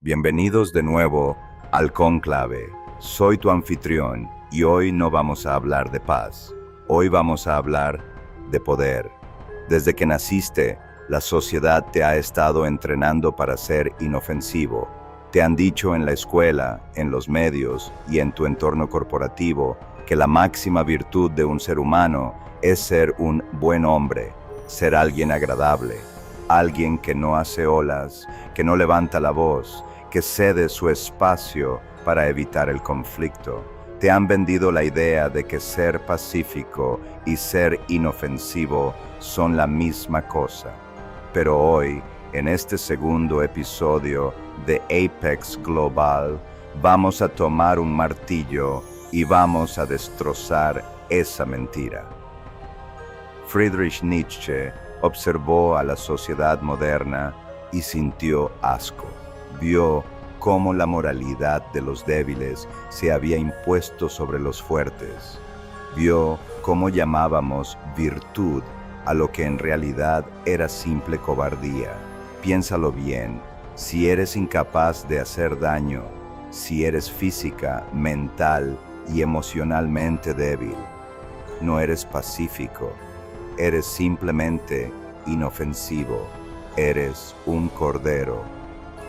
Bienvenidos de nuevo al Cónclave. Soy tu anfitrión y hoy no vamos a hablar de paz. Hoy vamos a hablar de poder. Desde que naciste, la sociedad te ha estado entrenando para ser inofensivo. Te han dicho en la escuela, en los medios y en tu entorno corporativo que la máxima virtud de un ser humano es ser un buen hombre, ser alguien agradable, alguien que no hace olas, que no levanta la voz, que cede su espacio para evitar el conflicto. Te han vendido la idea de que ser pacífico y ser inofensivo son la misma cosa. Pero hoy, en este segundo episodio de Apex Global, vamos a tomar un martillo y vamos a destrozar esa mentira. Friedrich Nietzsche observó a la sociedad moderna y sintió asco. Vio cómo la moralidad de los débiles se había impuesto sobre los fuertes. Vio cómo llamábamos virtud a lo que en realidad era simple cobardía. Piénsalo bien, si eres incapaz de hacer daño, si eres física, mental y emocionalmente débil, no eres pacífico, eres simplemente inofensivo, eres un cordero.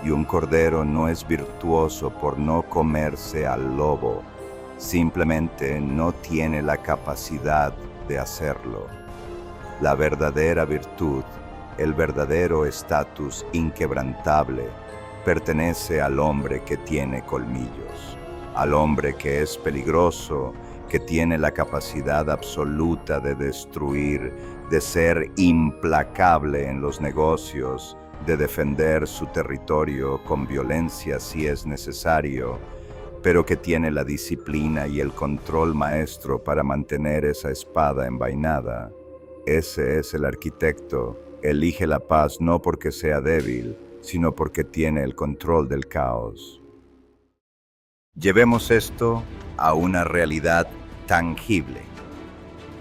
Y un cordero no es virtuoso por no comerse al lobo, simplemente no tiene la capacidad de hacerlo. La verdadera virtud, el verdadero estatus inquebrantable, pertenece al hombre que tiene colmillos, al hombre que es peligroso, que tiene la capacidad absoluta de destruir, de ser implacable en los negocios, de defender su territorio con violencia si es necesario, pero que tiene la disciplina y el control maestro para mantener esa espada envainada. Ese es el arquitecto. Elige la paz no porque sea débil, sino porque tiene el control del caos. Llevemos esto a una realidad tangible.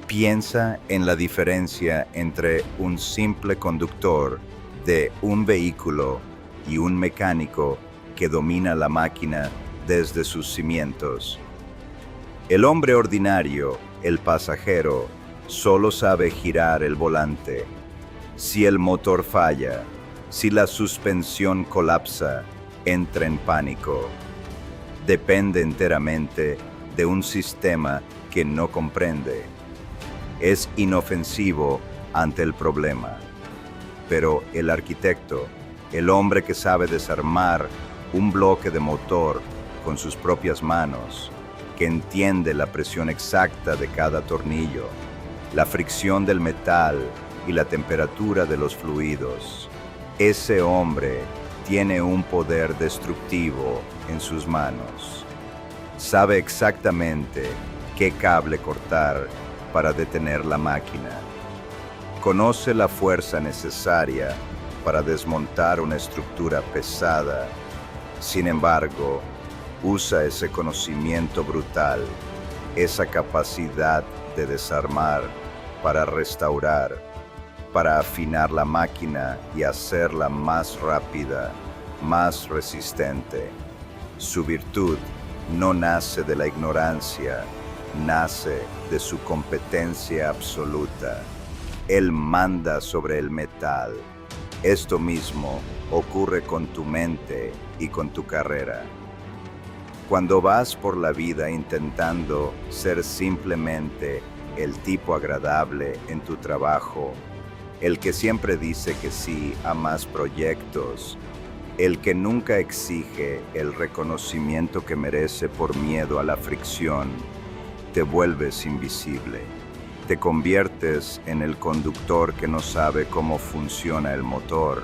Piensa en la diferencia entre un simple conductor de un vehículo y un mecánico que domina la máquina desde sus cimientos. El hombre ordinario, el pasajero, solo sabe girar el volante. Si el motor falla, si la suspensión colapsa, entra en pánico. Depende enteramente de un sistema que no comprende. Es inofensivo ante el problema. Pero el arquitecto, el hombre que sabe desarmar un bloque de motor con sus propias manos, que entiende la presión exacta de cada tornillo, la fricción del metal y la temperatura de los fluidos, ese hombre tiene un poder destructivo en sus manos. Sabe exactamente qué cable cortar para detener la máquina. Conoce la fuerza necesaria para desmontar una estructura pesada. Sin embargo, usa ese conocimiento brutal, esa capacidad de desarmar para restaurar, para afinar la máquina y hacerla más rápida, más resistente. Su virtud no nace de la ignorancia, nace de su competencia absoluta. Él manda sobre el metal. Esto mismo ocurre con tu mente y con tu carrera. Cuando vas por la vida intentando ser simplemente el tipo agradable en tu trabajo, el que siempre dice que sí a más proyectos, el que nunca exige el reconocimiento que merece por miedo a la fricción, te vuelves invisible. Te conviertes en el conductor que no sabe cómo funciona el motor.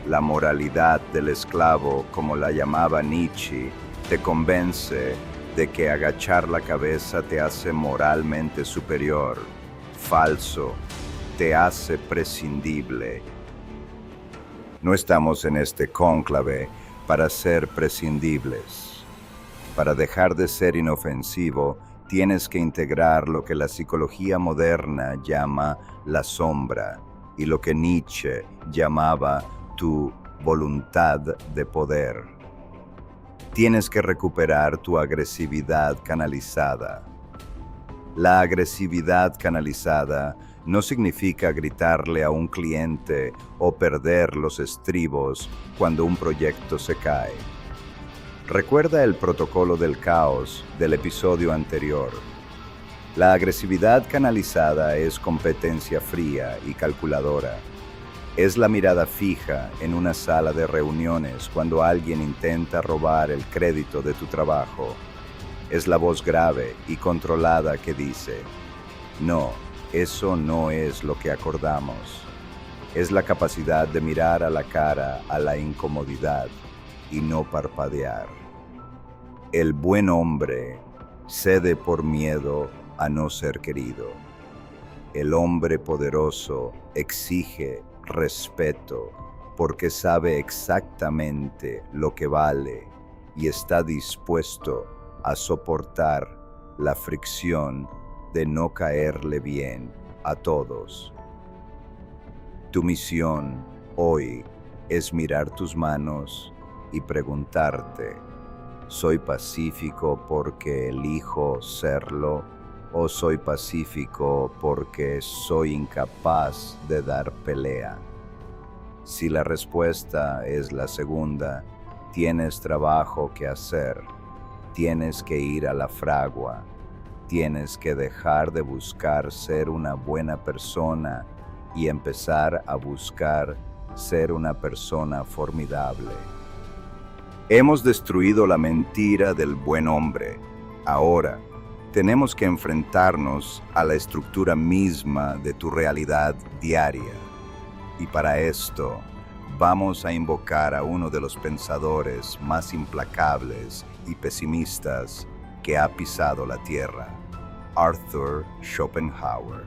La moralidad del esclavo, como la llamaba Nietzsche, te convence de que agachar la cabeza te hace moralmente superior. Falso, te hace prescindible. No estamos en este cónclave para ser prescindibles. Para dejar de ser inofensivo, tienes que integrar lo que la psicología moderna llama la sombra y lo que Nietzsche llamaba tu voluntad de poder. Tienes que recuperar tu agresividad canalizada. La agresividad canalizada no significa gritarle a un cliente o perder los estribos cuando un proyecto se cae. Recuerda el protocolo del caos del episodio anterior. La agresividad canalizada es competencia fría y calculadora. Es la mirada fija en una sala de reuniones cuando alguien intenta robar el crédito de tu trabajo. Es la voz grave y controlada que dice, no, eso no es lo que acordamos. Es la capacidad de mirar a la cara a la incomodidad y no parpadear. El buen hombre cede por miedo a no ser querido. El hombre poderoso exige respeto porque sabe exactamente lo que vale y está dispuesto a soportar la fricción de no caerle bien a todos. Tu misión hoy es mirar tus manos y preguntarte, ¿soy pacífico porque elijo serlo o soy pacífico porque soy incapaz de dar pelea? Si la respuesta es la segunda, tienes trabajo que hacer. Tienes que ir a la fragua. Tienes que dejar de buscar ser una buena persona y empezar a buscar ser una persona formidable. Hemos destruido la mentira del buen hombre. Ahora, tenemos que enfrentarnos a la estructura misma de tu realidad diaria. Y para esto, vamos a invocar a uno de los pensadores más implacables y pesimistas que ha pisado la tierra, Arthur Schopenhauer.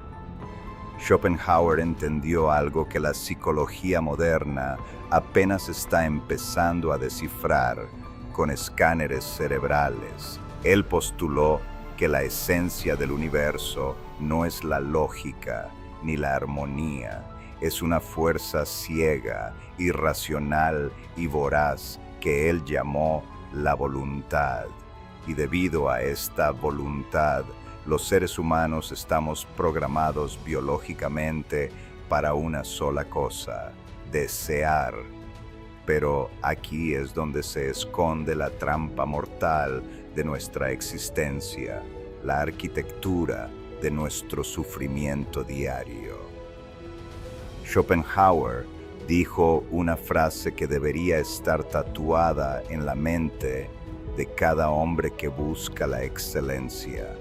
Schopenhauer entendió algo que la psicología moderna apenas está empezando a descifrar con escáneres cerebrales. Él postuló que la esencia del universo no es la lógica ni la armonía, es una fuerza ciega, irracional y voraz que él llamó la voluntad. Y debido a esta voluntad, los seres humanos estamos programados biológicamente para una sola cosa, desear. Pero aquí es donde se esconde la trampa mortal de nuestra existencia, la arquitectura de nuestro sufrimiento diario. Schopenhauer dijo una frase que debería estar tatuada en la mente de cada hombre que busca la excelencia.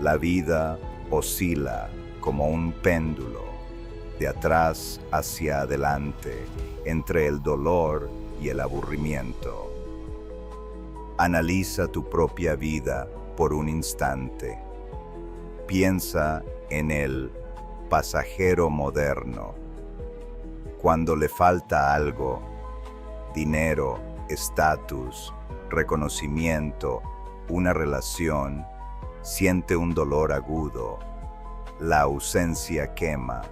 La vida oscila como un péndulo, de atrás hacia adelante, entre el dolor y el aburrimiento. Analiza tu propia vida por un instante. Piensa en el pasajero moderno. Cuando le falta algo, dinero, estatus, reconocimiento, una relación, siente un dolor agudo. La ausencia quema.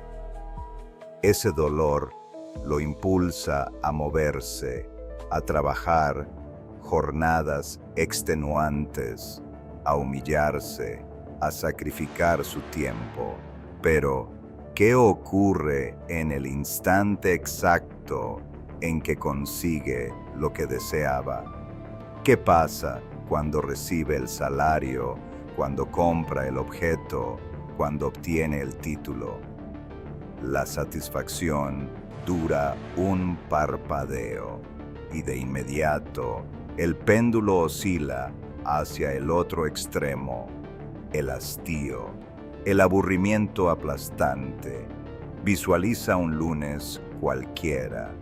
Ese dolor lo impulsa a moverse, a trabajar jornadas extenuantes, a humillarse, a sacrificar su tiempo. Pero, ¿qué ocurre en el instante exacto en que consigue lo que deseaba? ¿Qué pasa cuando recibe el salario, cuando compra el objeto, cuando obtiene el título? La satisfacción dura un parpadeo y de inmediato el péndulo oscila hacia el otro extremo, el hastío, el aburrimiento aplastante. Visualiza un lunes cualquiera.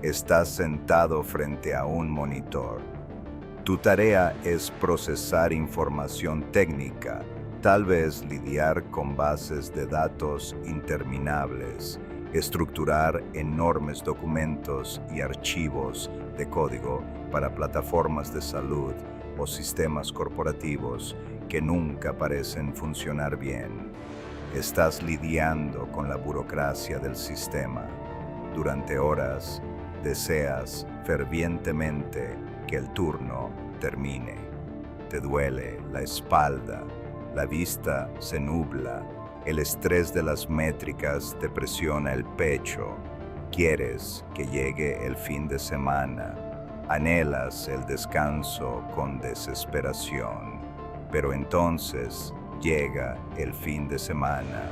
Estás sentado frente a un monitor. Tu tarea es procesar información técnica, tal vez lidiar con bases de datos interminables, estructurar enormes documentos y archivos de código para plataformas de salud o sistemas corporativos que nunca parecen funcionar bien. Estás lidiando con la burocracia del sistema. Durante horas, deseas fervientemente que el turno termine. Te duele la espalda, la vista se nubla, el estrés de las métricas te presiona el pecho. Quieres que llegue el fin de semana, anhelas el descanso con desesperación, pero entonces llega el fin de semana,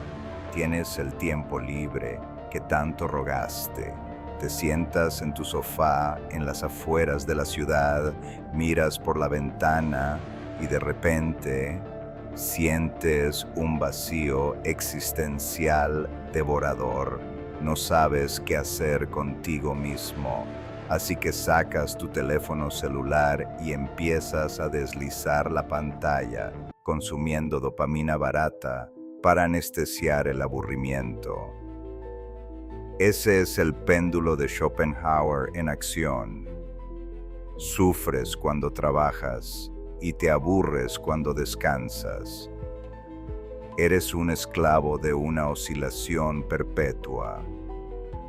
tienes el tiempo libre que tanto rogaste. Te sientas en tu sofá en las afueras de la ciudad, miras por la ventana y de repente sientes un vacío existencial devorador. No sabes qué hacer contigo mismo, así que sacas tu teléfono celular y empiezas a deslizar la pantalla, consumiendo dopamina barata para anestesiar el aburrimiento. Ese es el péndulo de Schopenhauer en acción. Sufres cuando trabajas y te aburres cuando descansas. Eres un esclavo de una oscilación perpetua.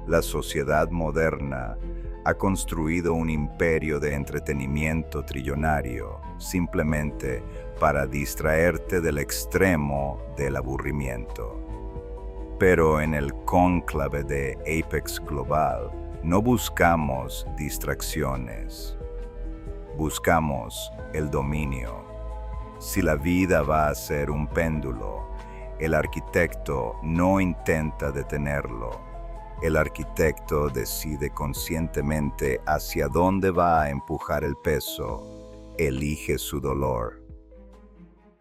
La sociedad moderna ha construido un imperio de entretenimiento trillonario simplemente para distraerte del extremo del aburrimiento. Pero en el cónclave de Apex Global no buscamos distracciones, buscamos el dominio. Si la vida va a ser un péndulo, el arquitecto no intenta detenerlo. El arquitecto decide conscientemente hacia dónde va a empujar el peso, elige su dolor.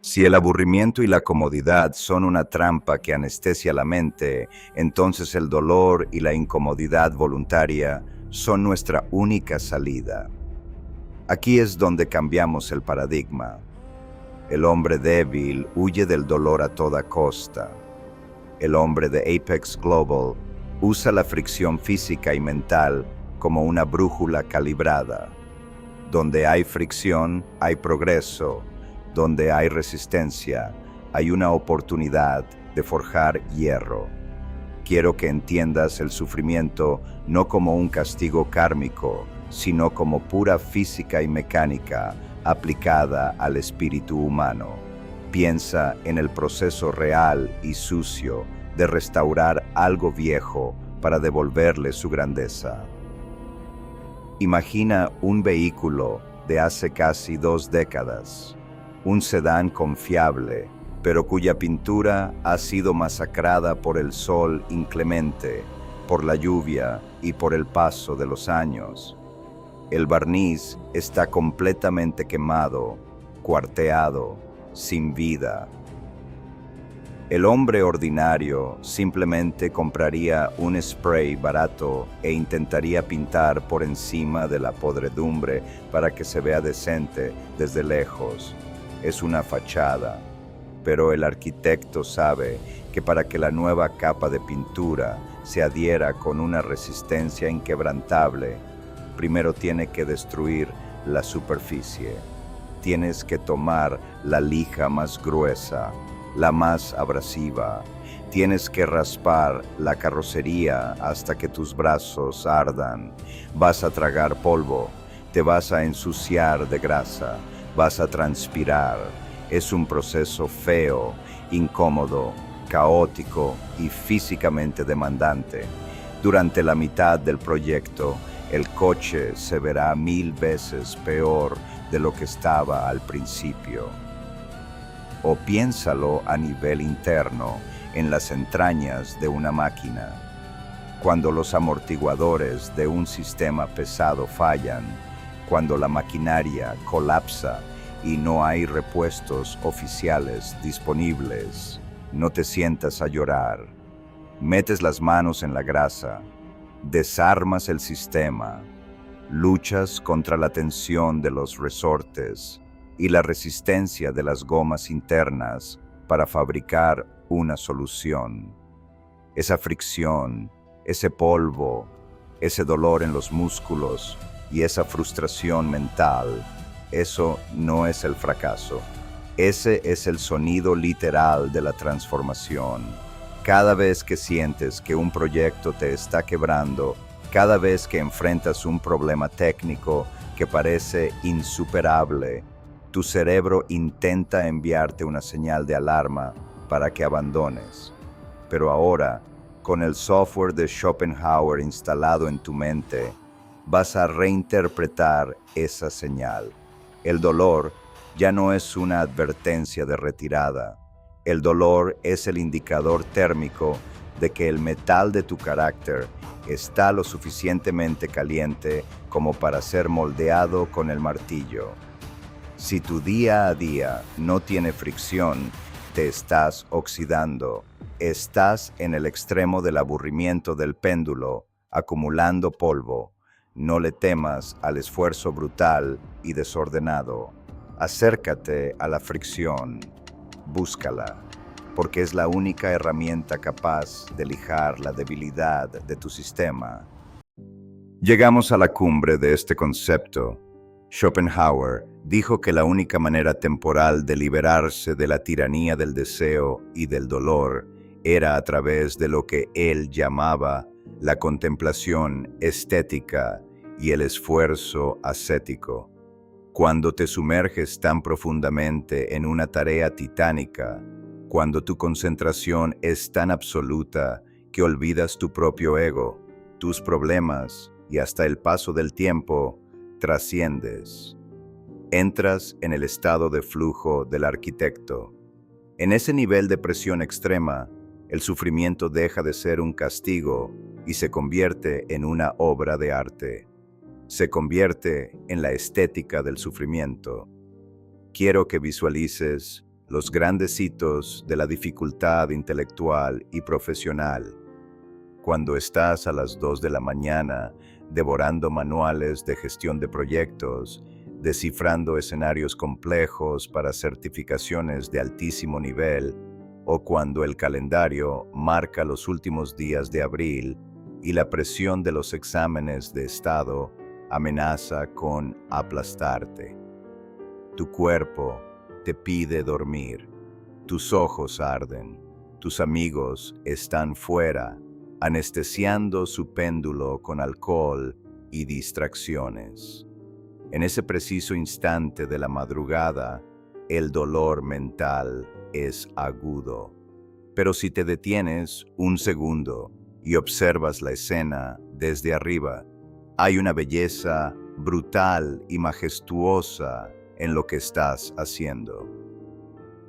Si el aburrimiento y la comodidad son una trampa que anestesia la mente, entonces el dolor y la incomodidad voluntaria son nuestra única salida. Aquí es donde cambiamos el paradigma. El hombre débil huye del dolor a toda costa. El hombre de Apex Global usa la fricción física y mental como una brújula calibrada. Donde hay fricción, hay progreso. Donde hay resistencia, hay una oportunidad de forjar hierro. Quiero que entiendas el sufrimiento no como un castigo kármico, sino como pura física y mecánica aplicada al espíritu humano. Piensa en el proceso real y sucio de restaurar algo viejo para devolverle su grandeza. Imagina un vehículo de hace casi 2 décadas. Un sedán confiable, pero cuya pintura ha sido masacrada por el sol inclemente, por la lluvia y por el paso de los años. El barniz está completamente quemado, cuarteado, sin vida. El hombre ordinario simplemente compraría un spray barato e intentaría pintar por encima de la podredumbre para que se vea decente desde lejos. Es una fachada, pero el arquitecto sabe que para que la nueva capa de pintura se adhiera con una resistencia inquebrantable, primero tiene que destruir la superficie. Tienes que tomar la lija más gruesa, la más abrasiva. Tienes que raspar la carrocería hasta que tus brazos ardan. Vas a tragar polvo, te vas a ensuciar de grasa. Vas a transpirar. Es un proceso feo, incómodo, caótico y físicamente demandante. Durante la mitad del proyecto, el coche se verá 1000 veces peor de lo que estaba al principio. O piénsalo a nivel interno, en las entrañas de una máquina. Cuando los amortiguadores de un sistema pesado fallan, cuando la maquinaria colapsa y no hay repuestos oficiales disponibles, no te sientas a llorar. Metes las manos en la grasa, desarmas el sistema, luchas contra la tensión de los resortes y la resistencia de las gomas internas para fabricar una solución. Esa fricción, ese polvo, ese dolor en los músculos y esa frustración mental, eso no es el fracaso. Ese es el sonido literal de la transformación. Cada vez que sientes que un proyecto te está quebrando, Cada vez que enfrentas un problema técnico que parece insuperable, tu cerebro intenta enviarte una señal de alarma para que abandones. Pero ahora, con el software de Schopenhauer instalado en tu mente, vas a reinterpretar esa señal. El dolor ya no es una advertencia de retirada. El dolor es el indicador térmico de que el metal de tu carácter está lo suficientemente caliente como para ser moldeado con el martillo. Si tu día a día no tiene fricción, te estás oxidando. Estás en el extremo del aburrimiento del péndulo, acumulando polvo. No le temas al esfuerzo brutal y desordenado. Acércate a la fricción. Búscala, porque es la única herramienta capaz de lijar la debilidad de tu sistema. Llegamos a la cumbre de este concepto. Schopenhauer dijo que la única manera temporal de liberarse de la tiranía del deseo y del dolor era a través de lo que él llamaba la contemplación estética y el esfuerzo ascético. Cuando te sumerges tan profundamente en una tarea titánica, cuando tu concentración es tan absoluta que olvidas tu propio ego, tus problemas y hasta el paso del tiempo, trasciendes. Entras en el estado de flujo del arquitecto. En ese nivel de presión extrema, el sufrimiento deja de ser un castigo y se convierte en una obra de arte. Se convierte en la estética del sufrimiento. Quiero que visualices los grandes hitos de la dificultad intelectual y profesional. Cuando estás a las 2 de la mañana devorando manuales de gestión de proyectos, descifrando escenarios complejos para certificaciones de altísimo nivel, o cuando el calendario marca los últimos días de abril y la presión de los exámenes de estado amenaza con aplastarte. Tu cuerpo te pide dormir, tus ojos arden, tus amigos están fuera, anestesiando su péndulo con alcohol y distracciones. En ese preciso instante de la madrugada, el dolor mental es agudo. Pero si te detienes un segundo y observas la escena desde arriba, hay una belleza brutal y majestuosa en lo que estás haciendo.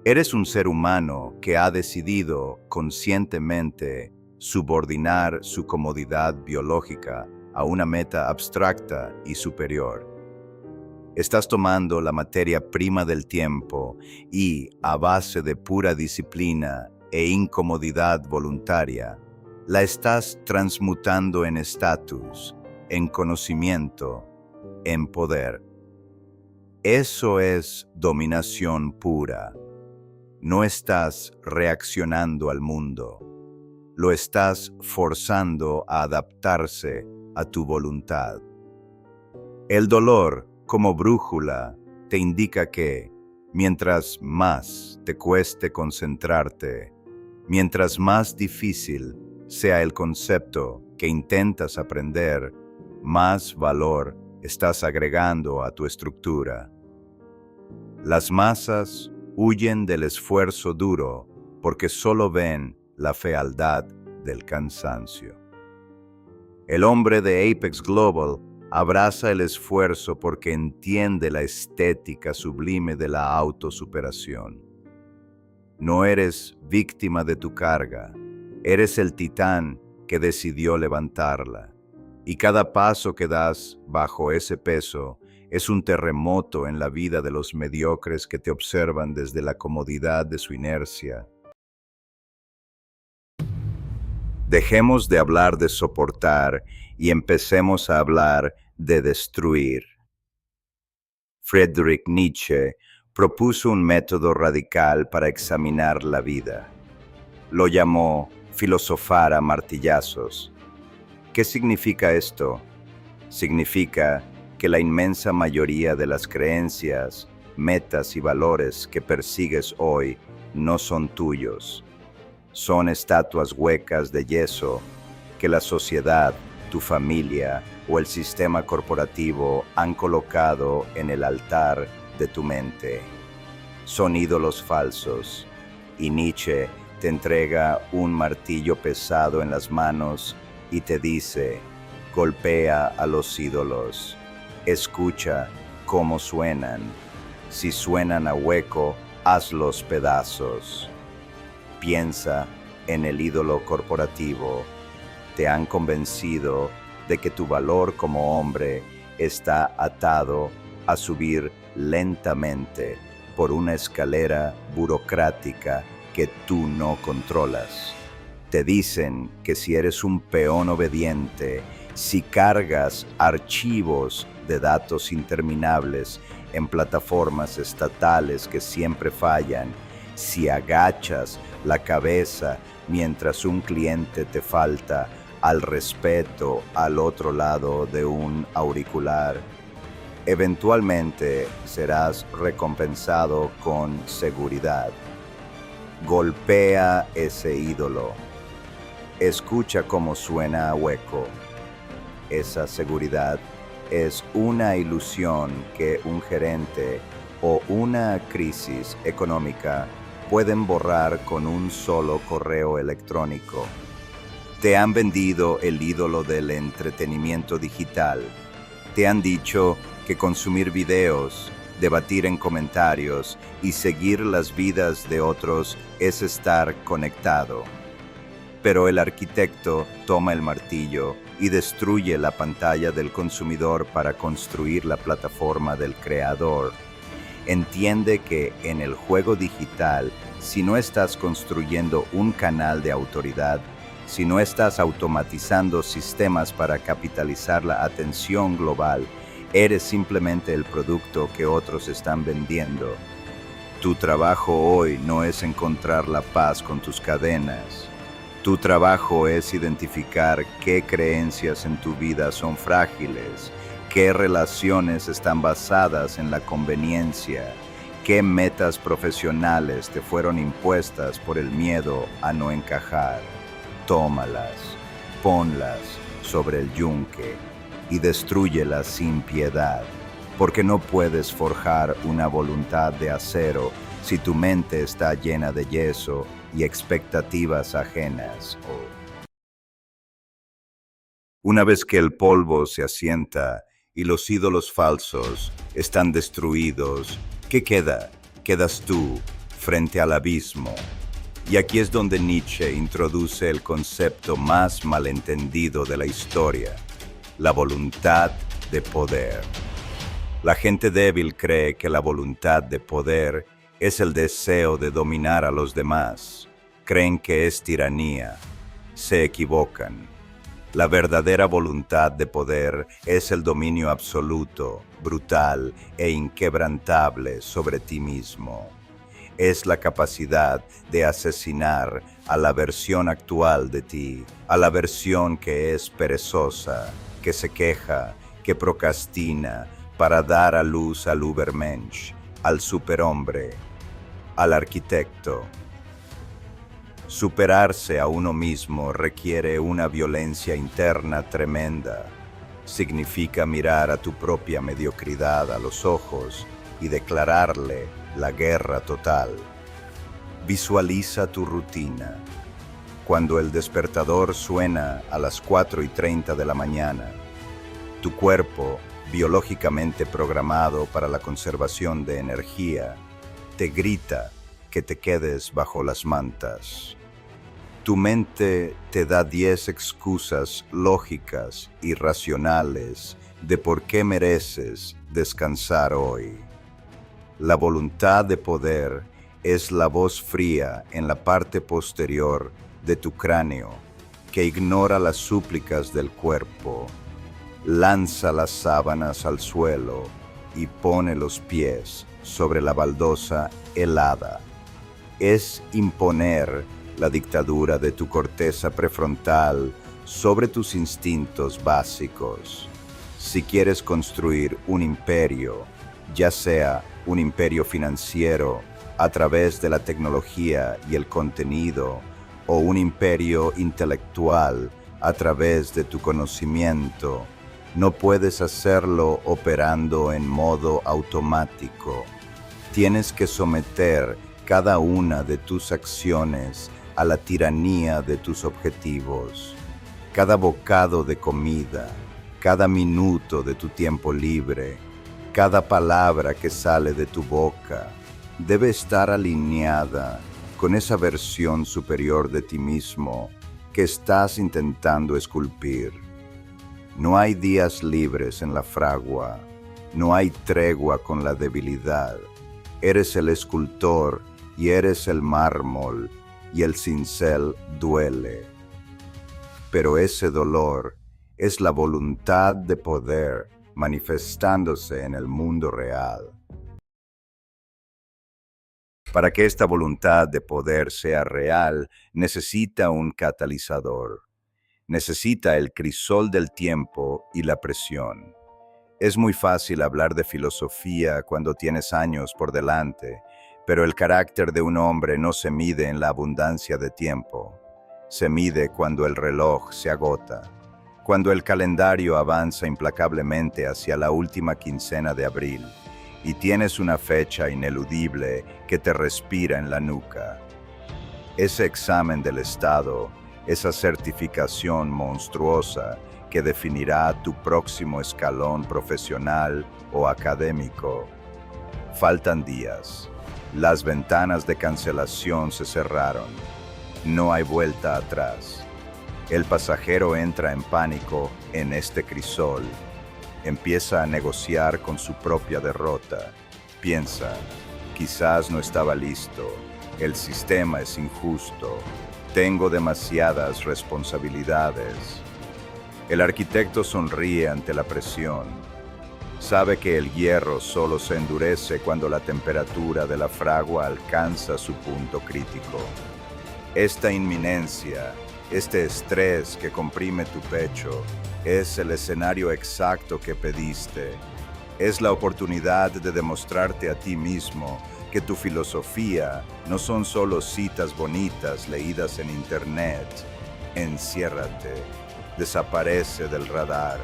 Eres un ser humano que ha decidido conscientemente subordinar su comodidad biológica a una meta abstracta y superior. Estás tomando la materia prima del tiempo y, a base de pura disciplina e incomodidad voluntaria, la estás transmutando en estatus, en conocimiento, en poder. Eso es dominación pura. No estás reaccionando al mundo. Lo estás forzando a adaptarse a tu voluntad. El dolor, como brújula, te indica que, mientras más te cueste concentrarte, mientras más difícil sea el concepto que intentas aprender, más valor estás agregando a tu estructura. Las masas huyen del esfuerzo duro porque solo ven la fealdad del cansancio. El hombre de Apex Global abraza el esfuerzo porque entiende la estética sublime de la autosuperación. No eres víctima de tu carga, eres el titán que decidió levantarla. Y cada paso que das bajo ese peso es un terremoto en la vida de los mediocres que te observan desde la comodidad de su inercia. Dejemos de hablar de soportar y empecemos a hablar de destruir. Friedrich Nietzsche propuso un método radical para examinar la vida. Lo llamó filosofar a martillazos. ¿Qué significa esto? Significa que la inmensa mayoría de las creencias, metas y valores que persigues hoy no son tuyos. Son estatuas huecas de yeso que la sociedad tu familia o el sistema corporativo han colocado en el altar de tu mente. Son ídolos falsos, y Nietzsche te entrega un martillo pesado en las manos y te dice: golpea a los ídolos, escucha cómo suenan. Si suenan a hueco, hazlos pedazos. Piensa en el ídolo corporativo. Te han convencido de que tu valor como hombre está atado a subir lentamente por una escalera burocrática que tú no controlas. Te dicen que si eres un peón obediente, si cargas archivos de datos interminables en plataformas estatales que siempre fallan, si agachas la cabeza mientras un cliente te falta al respeto al otro lado de un auricular, eventualmente serás recompensado con seguridad. Golpea ese ídolo. Escucha cómo suena a hueco. Esa seguridad es una ilusión que un gerente o una crisis económica pueden borrar con un solo correo electrónico. Te han vendido el ídolo del entretenimiento digital. Te han dicho que consumir videos, debatir en comentarios y seguir las vidas de otros es estar conectado. Pero el arquitecto toma el martillo y destruye la pantalla del consumidor para construir la plataforma del creador. Entiende que en el juego digital, si no estás construyendo un canal de autoridad, si no estás automatizando sistemas para capitalizar la atención global, eres simplemente el producto que otros están vendiendo. Tu trabajo hoy no es encontrar la paz con tus cadenas. Tu trabajo es identificar qué creencias en tu vida son frágiles, qué relaciones están basadas en la conveniencia, qué metas profesionales te fueron impuestas por el miedo a no encajar. Tómalas, ponlas sobre el yunque y destrúyelas sin piedad, porque no puedes forjar una voluntad de acero si tu mente está llena de yeso y expectativas ajenas. Una vez que el polvo se asienta y los ídolos falsos están destruidos, ¿qué queda? Quedas tú frente al abismo. Y aquí es donde Nietzsche introduce el concepto más malentendido de la historia: la voluntad de poder. La gente débil cree que la voluntad de poder es el deseo de dominar a los demás. Creen que es tiranía. Se equivocan. La verdadera voluntad de poder es el dominio absoluto, brutal e inquebrantable sobre ti mismo. Es la capacidad de asesinar a la versión actual de ti, a la versión que es perezosa, que se queja, que procrastina, para dar a luz al Übermensch, al superhombre, al arquitecto. Superarse a uno mismo requiere una violencia interna tremenda. Significa mirar a tu propia mediocridad a los ojos y declararle la guerra total. Visualiza tu rutina. Cuando el despertador suena a las 4:30 de la mañana, tu cuerpo, biológicamente programado para la conservación de energía, te grita que te quedes bajo las mantas. Tu mente te da 10 excusas lógicas y racionales de por qué mereces descansar hoy. La voluntad de poder es la voz fría en la parte posterior de tu cráneo que ignora las súplicas del cuerpo. Lanza las sábanas al suelo y pone los pies sobre la baldosa helada. Es imponer la dictadura de tu corteza prefrontal sobre tus instintos básicos. Si quieres construir un imperio, ya sea un imperio financiero a través de la tecnología y el contenido, o un imperio intelectual a través de tu conocimiento. No puedes hacerlo operando en modo automático. Tienes que someter cada una de tus acciones a la tiranía de tus objetivos. Cada bocado de comida, cada minuto de tu tiempo libre, cada palabra que sale de tu boca, debe estar alineada con esa versión superior de ti mismo que estás intentando esculpir. No hay días libres en la fragua, no hay tregua con la debilidad. Eres el escultor y eres el mármol, y el cincel duele. Pero ese dolor es la voluntad de poder manifestándose en el mundo real. Para que esta voluntad de poder sea real, necesita un catalizador. Necesita el crisol del tiempo y la presión. Es muy fácil hablar de filosofía cuando tienes años por delante, pero el carácter de un hombre no se mide en la abundancia de tiempo. Se mide cuando el reloj se agota, cuando el calendario avanza implacablemente hacia la última quincena de abril y tienes una fecha ineludible que te respira en la nuca. Ese examen del estado, esa certificación monstruosa que definirá tu próximo escalón profesional o académico. Faltan días. Las ventanas de cancelación se cerraron. No hay vuelta atrás. El pasajero entra en pánico en este crisol. Empieza a negociar con su propia derrota. Piensa, quizás no estaba listo. El sistema es injusto. Tengo demasiadas responsabilidades. El arquitecto sonríe ante la presión. Sabe que el hierro solo se endurece cuando la temperatura de la fragua alcanza su punto crítico. Esta inminencia, este estrés que comprime tu pecho, es el escenario exacto que pediste. Es la oportunidad de demostrarte a ti mismo que tu filosofía no son solo citas bonitas leídas en internet. Enciérrate, desaparece del radar.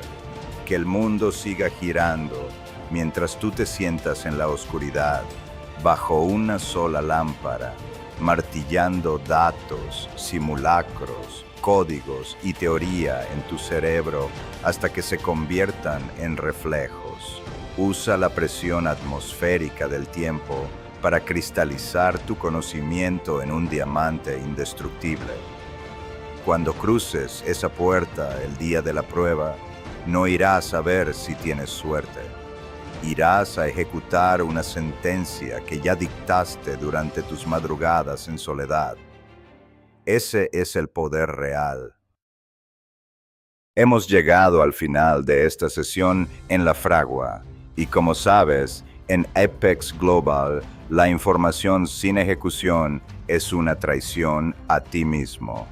Que el mundo siga girando mientras tú te sientas en la oscuridad, bajo una sola lámpara, martillando datos, simulacros, códigos y teoría en tu cerebro hasta que se conviertan en reflejos. Usa la presión atmosférica del tiempo para cristalizar tu conocimiento en un diamante indestructible. Cuando cruces esa puerta el día de la prueba, no irás a ver si tienes suerte. Irás a ejecutar una sentencia que ya dictaste durante tus madrugadas en soledad. Ese es el poder real. Hemos llegado al final de esta sesión en la fragua, y como sabes, en Apex Global, la información sin ejecución es una traición a ti mismo.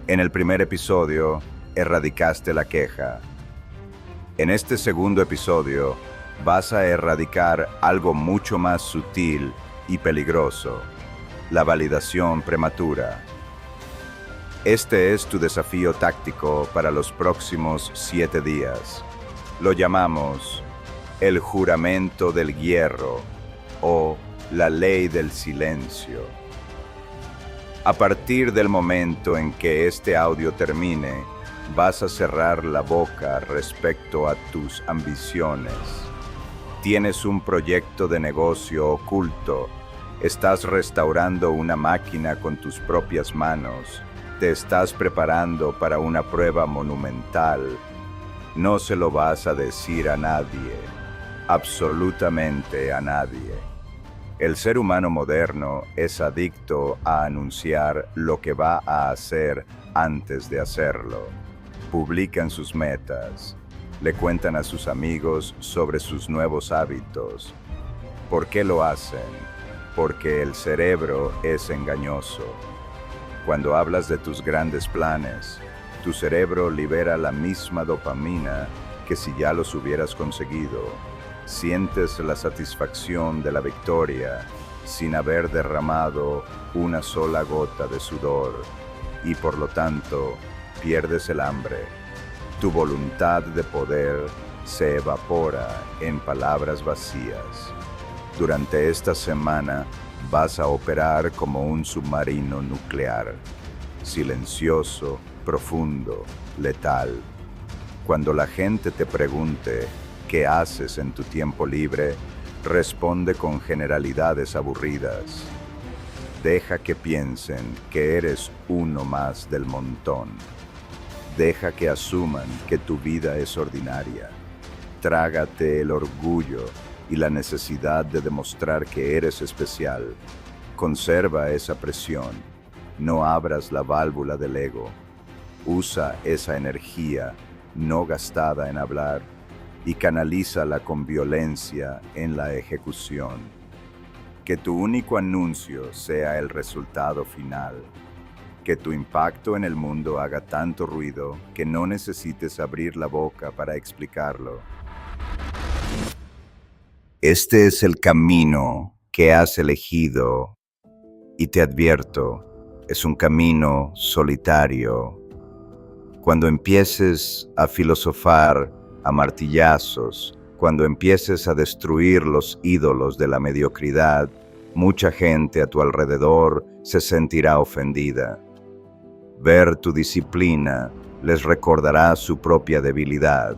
En el primer episodio, erradicaste la queja. En este segundo episodio, vas a erradicar algo mucho más sutil y peligroso: la validación prematura. Este es tu desafío táctico para los próximos 7 días. Lo llamamos el juramento del hierro o la ley del silencio. A partir del momento en que este audio termine, vas a cerrar la boca respecto a tus ambiciones. Tienes un proyecto de negocio oculto. Estás restaurando una máquina con tus propias manos. Te estás preparando para una prueba monumental. No se lo vas a decir a nadie, absolutamente a nadie. El ser humano moderno es adicto a anunciar lo que va a hacer antes de hacerlo. Publican sus metas, le cuentan a sus amigos sobre sus nuevos hábitos. ¿Por qué lo hacen? Porque el cerebro es engañoso. Cuando hablas de tus grandes planes, tu cerebro libera la misma dopamina que si ya los hubieras conseguido. Sientes la satisfacción de la victoria sin haber derramado una sola gota de sudor y por lo tanto pierdes el hambre. Tu voluntad de poder se evapora en palabras vacías. Durante esta semana vas a operar como un submarino nuclear, silencioso, profundo, letal. Cuando la gente te pregunte qué haces en tu tiempo libre, responde con generalidades aburridas. Deja que piensen que eres uno más del montón. Deja que asuman que tu vida es ordinaria. Trágate el orgullo y la necesidad de demostrar que eres especial. Conserva esa presión. No abras la válvula del ego. Usa esa energía no gastada en hablar y canalízala con violencia en la ejecución. Que tu único anuncio sea el resultado final. Que tu impacto en el mundo haga tanto ruido que no necesites abrir la boca para explicarlo. Este es el camino que has elegido y te advierto, es un camino solitario. Cuando empieces a filosofar a martillazos, cuando empieces a destruir los ídolos de la mediocridad, mucha gente a tu alrededor se sentirá ofendida. Ver tu disciplina les recordará su propia debilidad.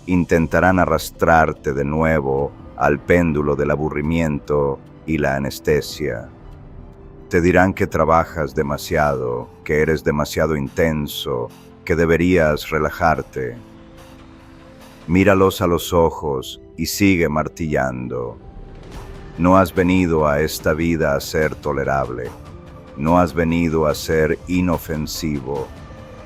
Intentarán arrastrarte de nuevo al péndulo del aburrimiento y la anestesia. Te dirán que trabajas demasiado, que eres demasiado intenso, que deberías relajarte. Míralos a los ojos y sigue martillando. No has venido a esta vida a ser tolerable. No has venido a ser inofensivo.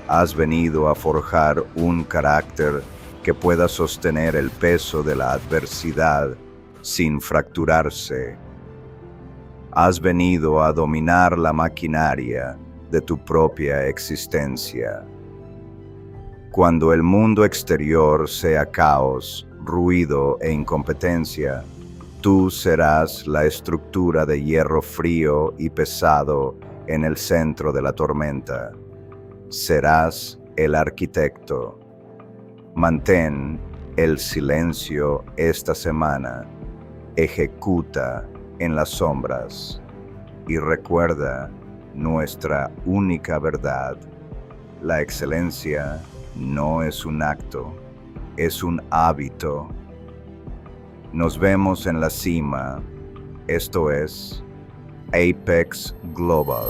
Has venido a forjar un carácter que pueda sostener el peso de la adversidad sin fracturarse. Has venido a dominar la maquinaria de tu propia existencia. Cuando el mundo exterior sea caos, ruido e incompetencia, tú serás la estructura de hierro frío y pesado en el centro de la tormenta. Serás el arquitecto. Mantén el silencio esta semana. Ejecuta en las sombras. Y recuerda nuestra única verdad. La excelencia no es un acto, es un hábito. Nos vemos en la cima. Esto es Apex Global.